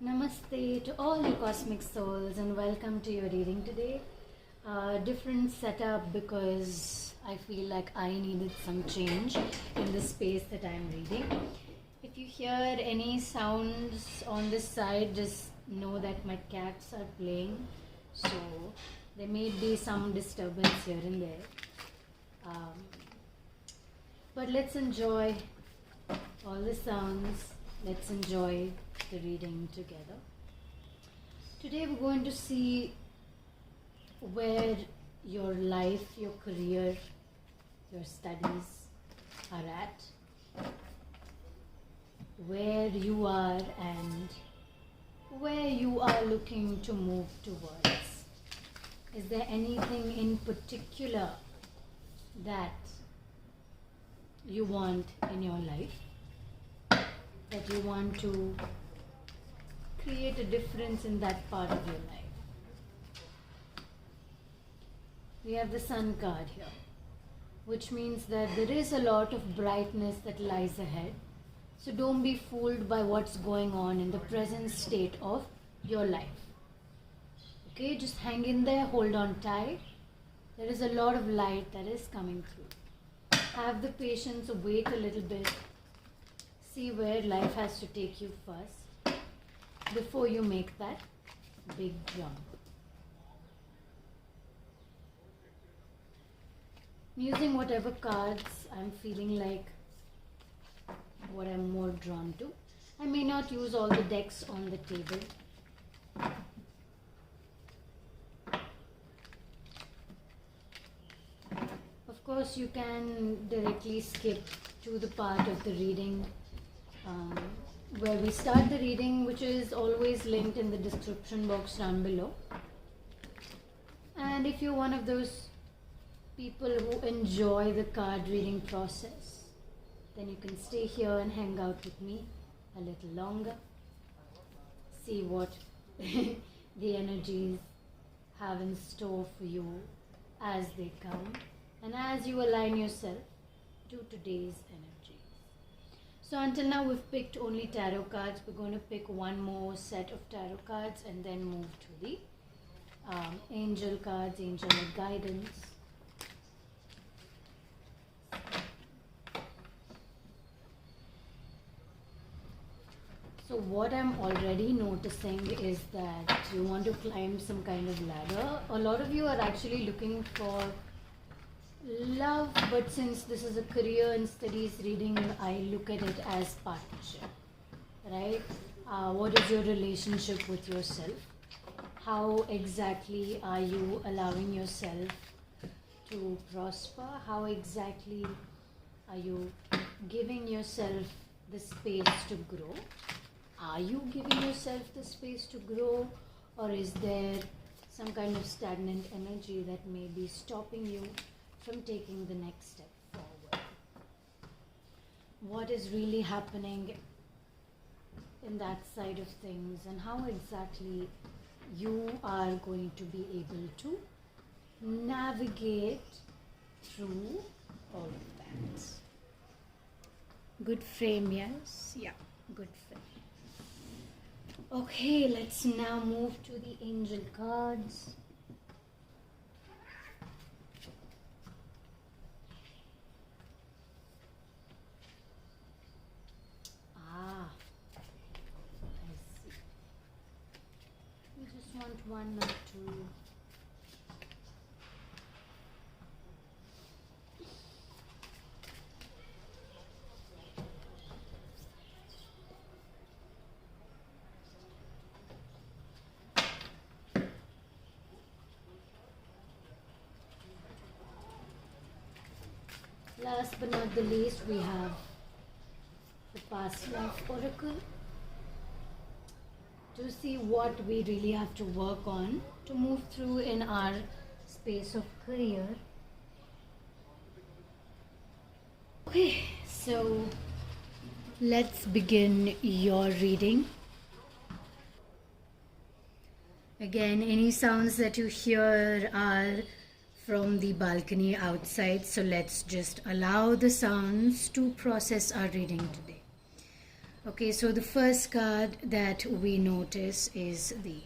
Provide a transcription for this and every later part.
Namaste to all you cosmic souls and welcome to your reading today. Different setup because I feel like I needed some change in the space that I'm reading. If you hear any sounds on this side, just know that my cats are playing. So there may be some disturbance here and there. But let's enjoy all the sounds. Let's enjoy the reading together. Today we're going to see where your life, your career, your studies are at, where you are and where you are looking to move towards. Is there anything in particular that you want in your life? That you want to create a difference in that part of your life. We have the Sun card here, which means that there is a lot of brightness that lies ahead. So don't be fooled by what's going on in the present state of your life. Okay, just hang in there, hold on tight. There is a lot of light that is coming through. Have the patience, wait a little bit. See where life has to take you first before you make that big jump. I'm using whatever cards I'm feeling like what I'm more drawn to. I may not use all the decks on the table. Of course, you can directly skip to the part of the reading where we start the reading, which is always linked in the description box down below. And if you're one of those people who enjoy the card reading process, then you can stay here and hang out with me a little longer. See what the energies have in store for you as they come and as you align yourself to today's energy. So until now we've picked only tarot cards. We're going to pick one more set of tarot cards and then move to the angel cards, angel guidance. So what I'm already noticing is that you want to climb some kind of ladder. A lot of you are actually looking for love, but since this is a career and studies reading, I look at it as partnership, right? What is your relationship with yourself? How exactly are you allowing yourself to prosper? How exactly are you giving yourself the space to grow? Are you giving yourself the space to grow, or is there some kind of stagnant energy that may be stopping you from taking the next step forward? What is really happening in that side of things, and how exactly you are going to be able to navigate through all of that? Good frame, yes? Yeah, good frame. Okay, let's now move to the angel cards. One or two. Last but not the least, we have the past life oracle, to see what we really have to work on to move through in our space of career. Okay, so let's begin your reading. Again, any sounds that you hear are from the balcony outside, so let's just allow the sounds to process our reading today. Okay, so the first card that we notice is the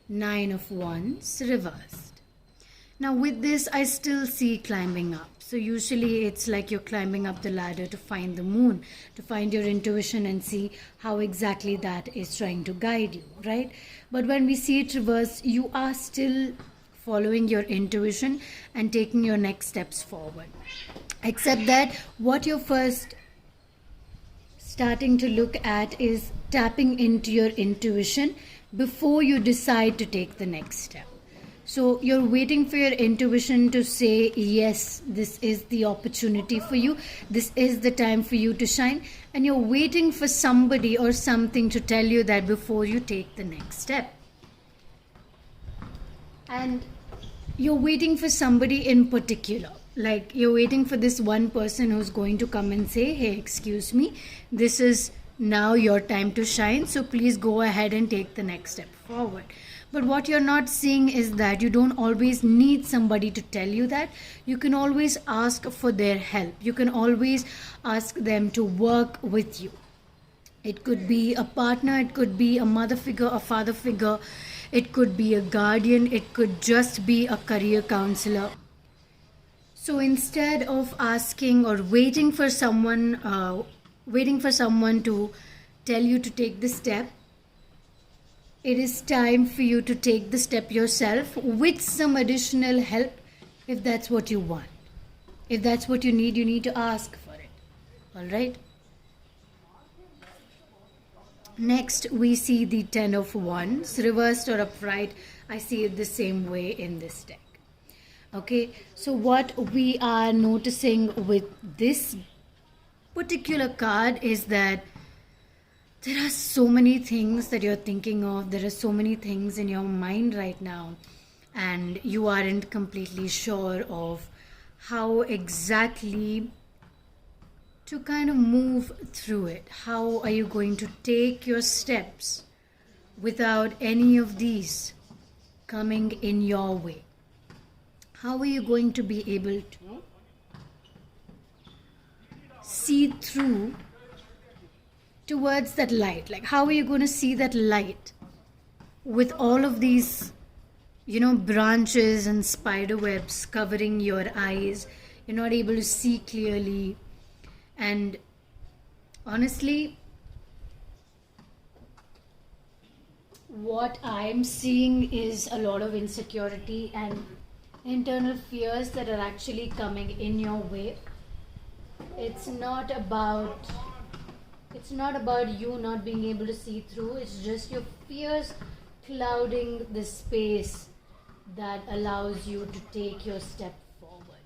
Nine of Wands reversed. Now with this, I still see climbing up. So usually it's like you're climbing up the ladder to find the moon, to find your intuition and see how exactly that is trying to guide you, right? But when we see it reversed, you are still following your intuition and taking your next steps forward. Except that what you're first starting to look at is tapping into your intuition before you decide to take the next step. So you're waiting for your intuition to say, yes, this is the opportunity for you. This is the time for you to shine. And you're waiting for somebody or something to tell you that before you take the next step. And you're waiting for somebody in particular. Like you're waiting for this one person who's going to come and say, hey, excuse me, this is now your time to shine. So please go ahead and take the next step forward. But what you're not seeing is that you don't always need somebody to tell you that. You can always ask for their help. You can always ask them to work with you. It could be a partner, it could be a mother figure, a father figure, it could be a guardian, it could just be a career counselor. So instead of asking or waiting for someone to tell you to take the step, it is time for you to take the step yourself with some additional help if that's what you want. If that's what you need to ask for it. All right? Next, we see the Ten of Wands, reversed or upright. I see it the same way in this deck. Okay, so what we are noticing with this particular card is that there are so many things that you're thinking of. There are so many things in your mind right now, and you aren't completely sure of how exactly to kind of move through it. How are you going to take your steps without any of these coming in your way? How are you going to be able to see through towards that light? Like, how are you going to see that light with all of these, branches and spider webs covering your eyes? You're not able to see clearly. And honestly, what I'm seeing is a lot of insecurity and internal fears that are actually coming in your way. It's not about you not being able to see through. It's just your fears clouding the space that allows you to take your step forward.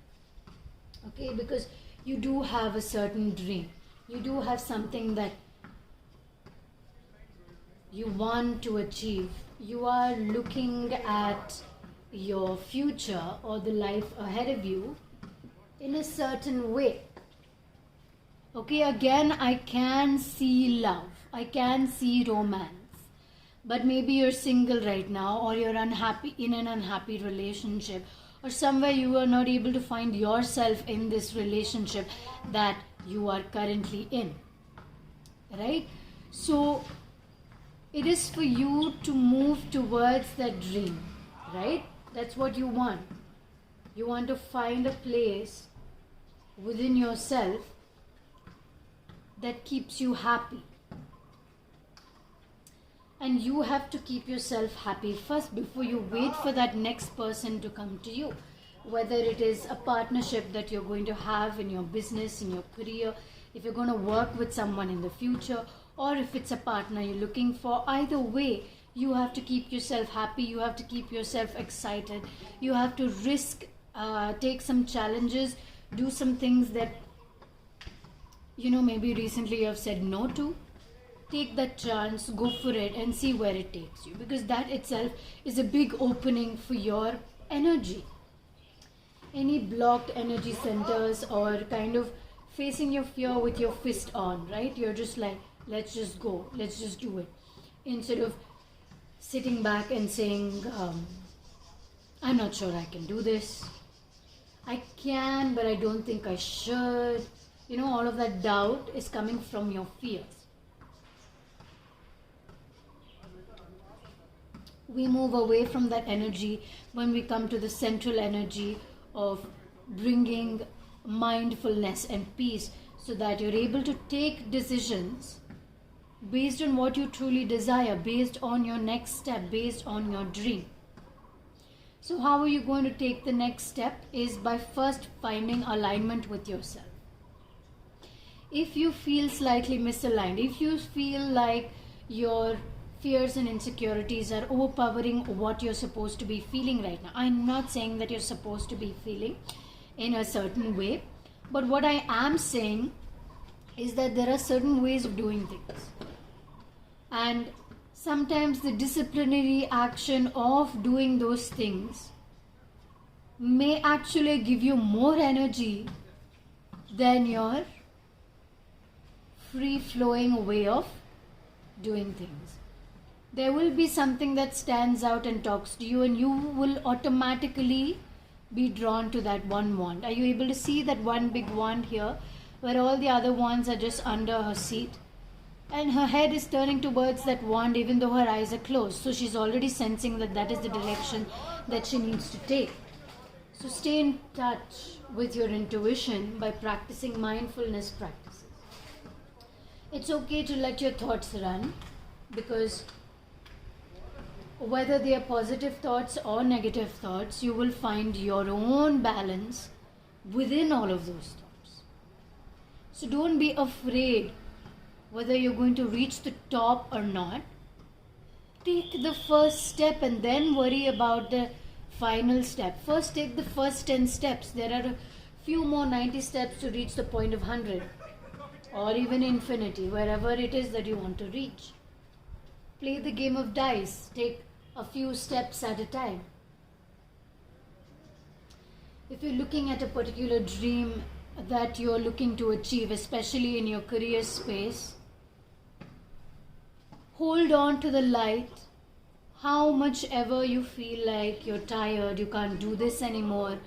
Okay, because you do have a certain dream. You do have something that you want to achieve. You are looking at your future or the life ahead of you in a certain way. Okay, again, I can see love. I can see romance. But maybe you're single right now, or you're unhappy in an unhappy relationship, or somewhere you are not able to find yourself in this relationship that you are currently in. Right? So it is for you to move towards that dream. Right? That's what you want. You want to find a place within yourself that keeps you happy. And you have to keep yourself happy first before you wait for that next person to come to you. Whether it is a partnership that you're going to have in your business, in your career, if you're going to work with someone in the future, or if it's a partner you're looking for, either way, you have to keep yourself happy. You have to keep yourself excited. You have to risk, take some challenges, do some things that, maybe recently you have said no to. Take that chance, go for it, and see where it takes you. Because that itself is a big opening for your energy. Any blocked energy centers, or kind of facing your fear with your fist on, right? You're just like, let's just go, let's just do it. Instead of sitting back and saying, I'm not sure I can do this. I can, but I don't think I should. all of that doubt is coming from your fears. We move away from that energy when we come to the central energy of bringing mindfulness and peace, so that you're able to take decisions based on what you truly desire, based on your next step, based on your dream. So how are you going to take the next step is by first finding alignment with yourself. If you feel slightly misaligned, if you feel like your fears and insecurities are overpowering what you're supposed to be feeling right now, I'm not saying that you're supposed to be feeling in a certain way, but what I am saying is that there are certain ways of doing things. And sometimes the disciplinary action of doing those things may actually give you more energy than your free-flowing way of doing things. There will be something that stands out and talks to you, and you will automatically be drawn to that one wand. Are you able to see that one big wand here, where all the other wands are just under her seat? And her head is turning towards that wand even though her eyes are closed. So she's already sensing that that is the direction that she needs to take. So stay in touch with your intuition by practicing mindfulness practices. It's okay to let your thoughts run, because whether they are positive thoughts or negative thoughts, you will find your own balance within all of those thoughts. So don't be afraid whether you're going to reach the top or not. Take the first step and then worry about the final step. First take the first 10 steps. There are a few more 90 steps to reach the point of 100 or even infinity, wherever it is that you want to reach. Play the game of dice. Take a few steps at a time. If you're looking at a particular dream that you're looking to achieve, especially in your career space, hold on to the light. How much ever you feel like you're tired, you can't do this anymore,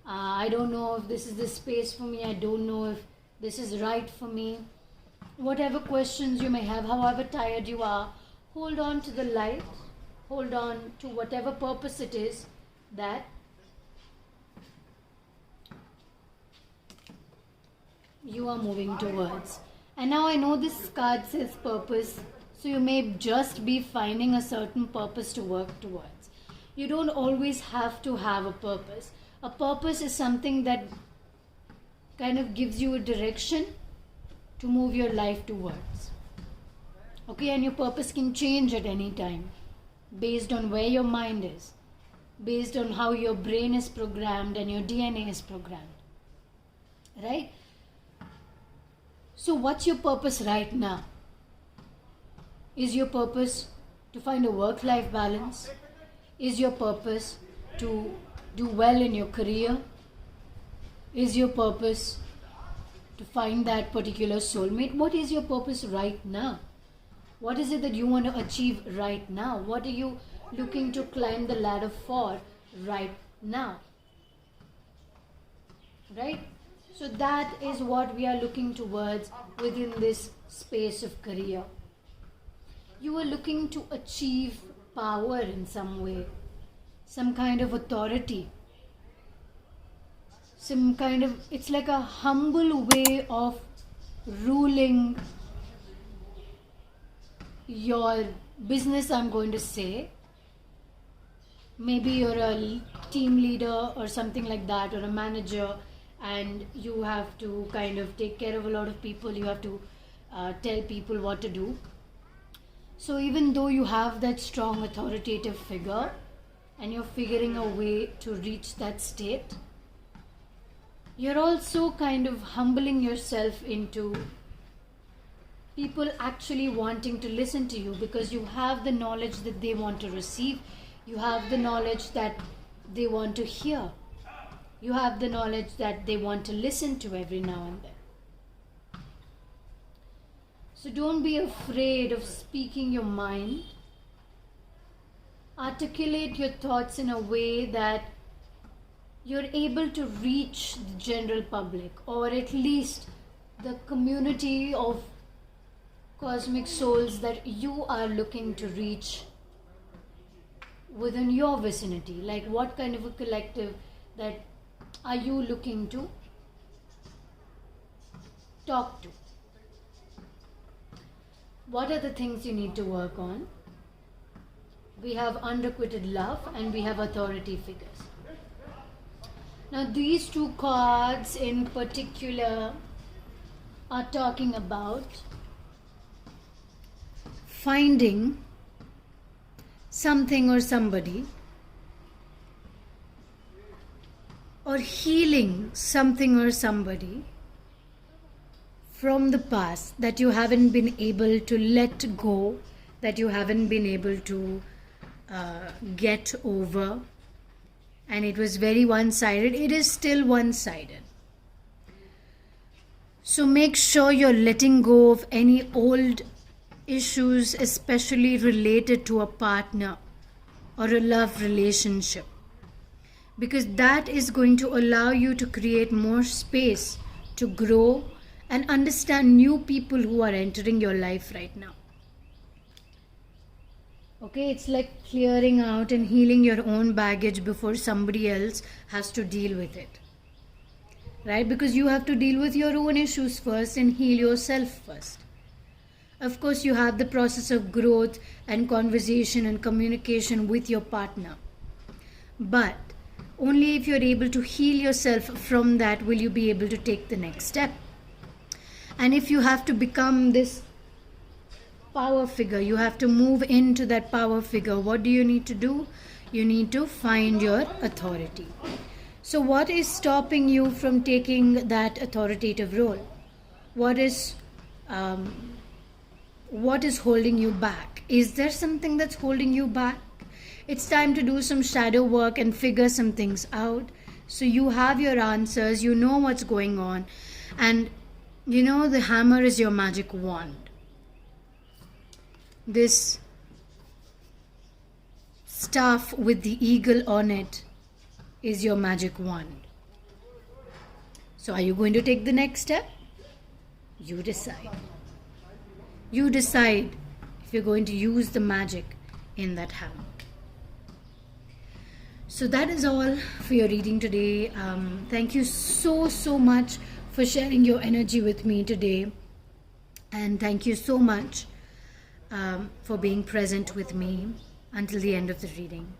I don't know if this is the space for me, I don't know if this is right for me. Whatever questions you may have, however tired you are, hold on to the light. Hold on to whatever purpose it is that you are moving towards. And now I know this card says purpose, so you may just be finding a certain purpose to work towards. You don't always have to have a purpose. A purpose is something that kind of gives you a direction to move your life towards. Okay, and your purpose can change at any time based on where your mind is, based on how your brain is programmed and your DNA is programmed. Right? So what's your purpose right now? Is your purpose to find a work-life balance? Is your purpose to do well in your career? Is your purpose to find that particular soulmate? What is your purpose right now? What is it that you want to achieve right now? What are you looking to climb the ladder for right now? Right? So that is what we are looking towards within this space of career. You are looking to achieve power in some way, some kind of authority, some kind of, it's like a humble way of ruling your business, I'm going to say. Maybe you're a team leader or something like that, or a manager, and you have to kind of take care of a lot of people. You have to tell people what to do. So even though you have that strong authoritative figure and you're figuring a way to reach that state, you're also kind of humbling yourself into people actually wanting to listen to you, because you have the knowledge that they want to receive. You have the knowledge that they want to hear. You have the knowledge that they want to listen to every now and then. So don't be afraid of speaking your mind. Articulate your thoughts in a way that you're able to reach the general public, or at least the community of cosmic souls that you are looking to reach within your vicinity. Like, what kind of a collective that are you looking to talk to? What are the things you need to work on? We have unrequited love and we have authority figures. Now, these two cards in particular are talking about finding something or somebody, or healing something or somebody from the past that you haven't been able to let go, that you haven't been able to get over, and it was very one-sided. It is still one-sided. So make sure you're letting go of any old issues, especially related to a partner or a love relationship, because that is going to allow you to create more space to grow and understand new people who are entering your life right now. Okay, it's like clearing out and healing your own baggage before somebody else has to deal with it. Right? Because you have to deal with your own issues first and heal yourself first. Of course, you have the process of growth and conversation and communication with your partner. But only if you're able to heal yourself from that will you be able to take the next step. And if you have to become this power figure, you have to move into that power figure, what do you need to do? You need to find your authority. So what is stopping you from taking that authoritative role? What is holding you back? Is there something that's holding you back? It's time to do some shadow work and figure some things out. So you have your answers, you know what's going on, and you know the hammer is your magic wand. This staff with the eagle on it is your magic wand. So are you going to take the next step? You decide. You decide if you're going to use the magic in that hammer. So that is all for your reading today. Thank you so much for sharing your energy with me today. And thank you so much for being present with me until the end of the reading.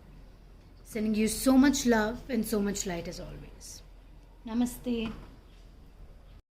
Sending you so much love and so much light as always. Namaste.